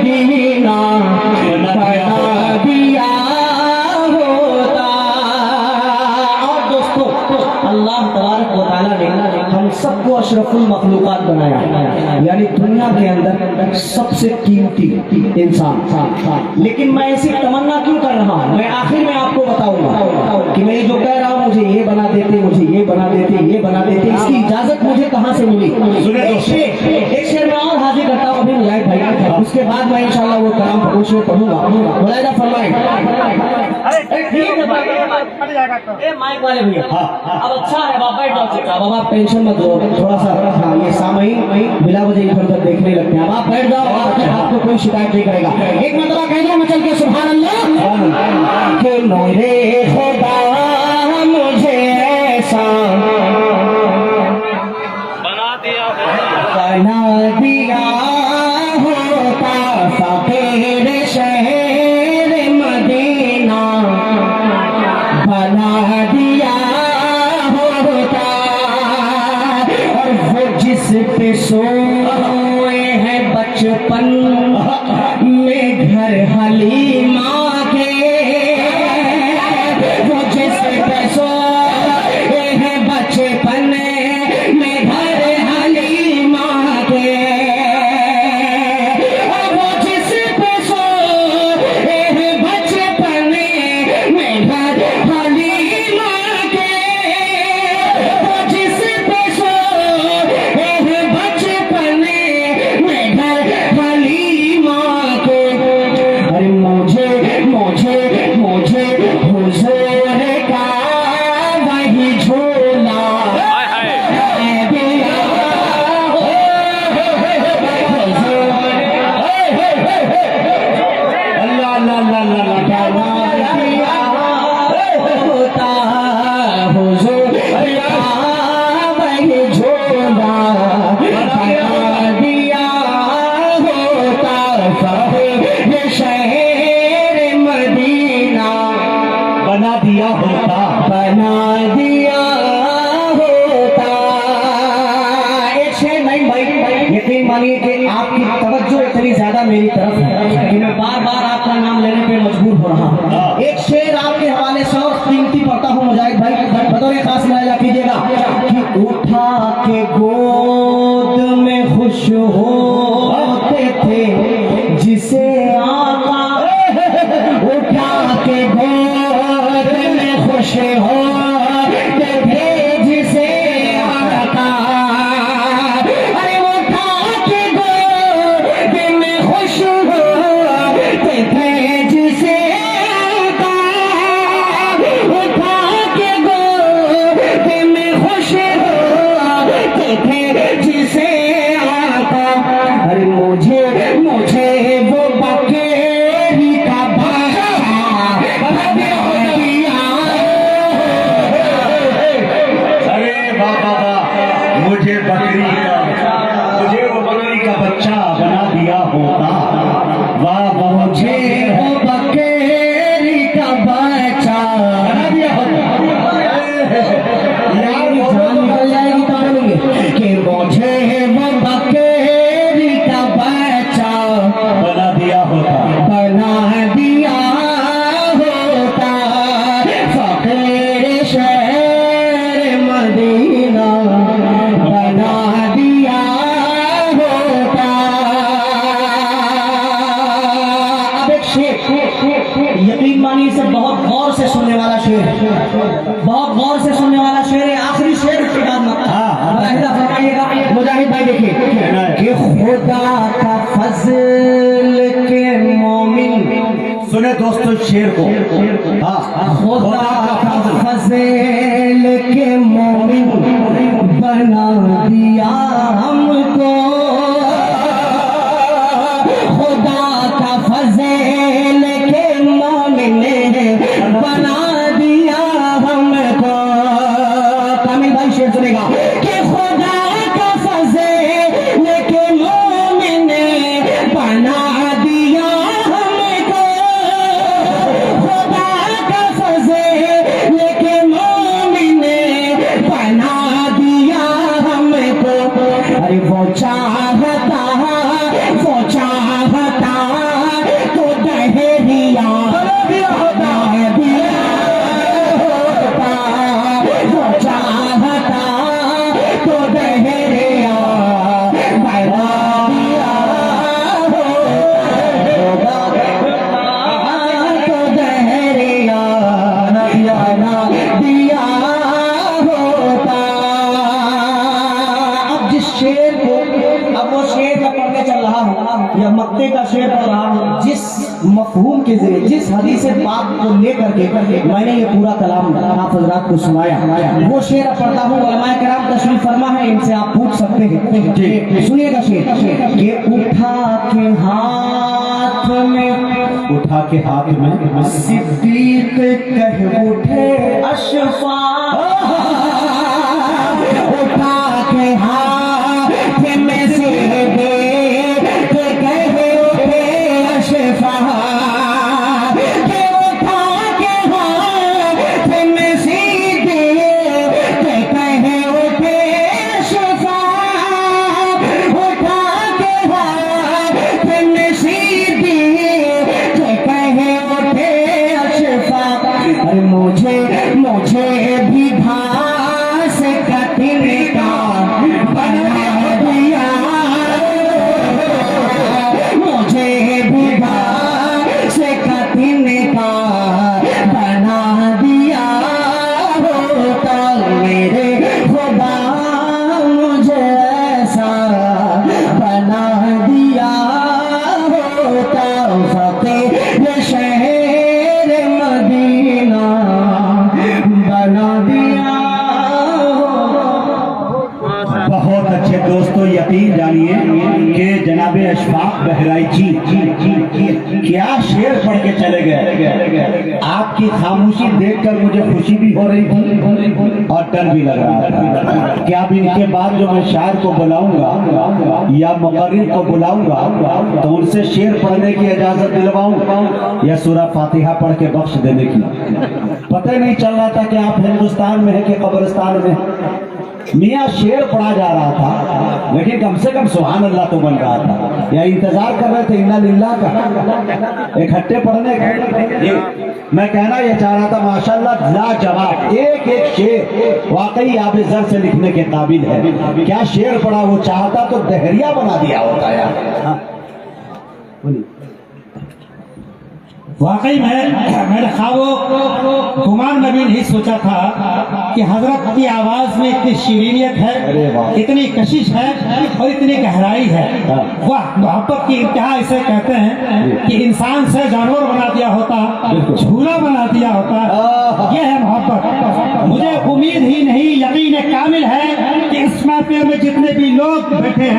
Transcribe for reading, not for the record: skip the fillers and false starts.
Medina बना दिया होता। और दोस्तों, अल्लाह तबारक व तआला ने हम सबको अशरफुल मखलूकात बनाया, यानी दुनिया के अंदर सबसे कीमती इंसान। लेकिन मैं ऐसी तमन्ना क्यों कर रहा हूँ, मैं आखिर में आपको बताऊंगा कि मैं जो कह रहा हूँ मुझे ये बना देते, मुझे ये बना देते, ये बना देते, इसकी इजाजत मुझे कहाँ से मिली। एक शेर में और हाजिर करता हूँ अभी मुजाहिद भाई, उसके बाद मैं इंशाल्लाह वो कलाम फरोश में पढ़ूंगा। मुलाहिदा फरमाएं। माइक वाले भैया, अब अच्छा है बाबा, अब आप टेंशन मत लो, थोड़ा सा हाँ, ये सामयिक बिला वजह इधर उधर देखने लगते हैं। अब आप बैठ जाओ, आपको कोई शिकायत नहीं करेगा। एक मरतबा कह दो मचल के सुभान अल्लाह कि मेरे खुदा मुझे ऐसा बना दिया होता फकीर शहर मदीना बना दिया होता। और वो जिस पे सोए हैं बचपन में घर हलीमा के, वो जिस पे सोए हैं बचपन में घर हलीमा के, वो जिस पे सोए हैं बचपन में घर हलीमा के, वो जिस पे सोए हैं बचपन में घर हलीमा के। अरे मुझे मुझे मुझे हुजूर का वही झूला बना दिया होता। एक शेर नहीं भाई, यकीन मानिए कि आपकी तवज्जो इतनी ज्यादा मेरी तरफ है कि मैं बार बार आपका नाम लेने पे मजबूर हो रहा हूँ। एक शेर आपके हवाले से और कीमती पढ़ता हूँ मुजाहिद भाई, बतौर खास मुलाहिजा कीजिएगा कि उठा के गोद में खुश होते थे जिसे आका, उठा के गोद में खुश होते थे जिसे आका। अरे उठा के गोद में खुश होते थे जिसे आका, उठा के गोद में खुश होते थे जिसे आका। अरे मुझे मुझे वो बकेरी का मुझे वो बकरी का बच्चा बना दिया होता। वाह मुझे वो बकेरी का बच्चा बना दिया होता। यार जान निकल जाएगी तो बोलेंगे कि मुझे वो बकेरी का बच्चा बना दिया होता। बना दिया होता फकीर शहर मदीना बना दिया होता। अब एक शेर यकीन मानिए से बहुत गौर से सुनने वाला शेर है, बहुत गौर से सुनने वाला शेर है। आखिरी शेर उसके बाद मुलाहिजा फरमाइएगा मुजाहिद भाई। देखिए कि खुदा का फजल के मोमिन, सुने दोस्तों शेर को। हाँ, खुदा का फजल के मोमिन बना दिया हमको, खुदा का फजल के मोमिन बना दिया हमको। कामिल भाई शेर सुनेगा कि खुदा का फजल के मोमिन बना दिया हमको, खुदा का फजल के मोमिन बना दिया हमको। या मक्ते का शेर पढ़ रहा हूँ, जिस मफहूम के जरिए, जिस हदीस बात को लेकर के मैंने ये पूरा कलाम आप हजरात को सुनाया, वो शेर पढ़ता हूँ। उलमाए किराम तशरीफ फरमा है, इनसे आप पूछ सकते हैं। सुनिएगा शेर कि उठा के हाथ में सिद्दीक कह उठे अशफा, उठा के हाथ में सिद्दीक कह उठे अशफा, के उठा के हाथ में सिद्दीक कह उठे अशफा, उठा के हाथ में सिद्दीक कह उठे अशफा। अरे मुझे भी घास कटने का बना दिया, मुझे भी घास कटने का बना दिया होता मेरे खुदा, मुझे ऐसा बना दिया होता, फतेह शहर मदीना बना दिया। बहुत अच्छे दोस्तों, यकीन जानिए कि जनाबे अशफाक बहराइची क्या शेर पढ़ के चले गए। आपकी खामोशी देखकर मुझे खुशी भी हो रही थी और डर भी लग रहा था कि अब इनके बाद जो मैं शायर को बुलाऊंगा या मुकर्रिर को बुलाऊंगा तो उनसे शेर पढ़ने की इजाजत दिलवाऊं या सूरा फातिहा पढ़ के बख्श देने की। पता ही नहीं चल रहा था कि आप हिंदुस्तान में है कि कब्रिस्तान में। मियाँ शेर पढ़ा जा रहा था, लेकिन कम से कम सुभान अल्लाह तो बन रहा था, या इंतजार कर रहे थे इन्ना लिल्लाह का इकट्ठे पढ़ने का। मैं कहना यह चाह रहा था माशाल्लाह लाजवाब, एक एक शेर वाकई आप जर से लिखने के काबिल है। क्या शेर पढ़ा, वो चाहता तो दहरिया बना दिया होता यार। वाकई मैंने ख्वाबो गुमान में भी नहीं सोचा था कि हजरत की आवाज में इतनी शीरीनियत है, इतनी कशिश है और इतनी गहराई है। वाह, मोहब्बत की इंतहा इसे कहते हैं कि इंसान से जानवर बना दिया होता, झूला बना दिया होता। यह है मोहब्बत। मुझे उम्मीद ही नहीं, यकीन कामिल है कि इस महफिल में जितने भी लोग बैठे हैं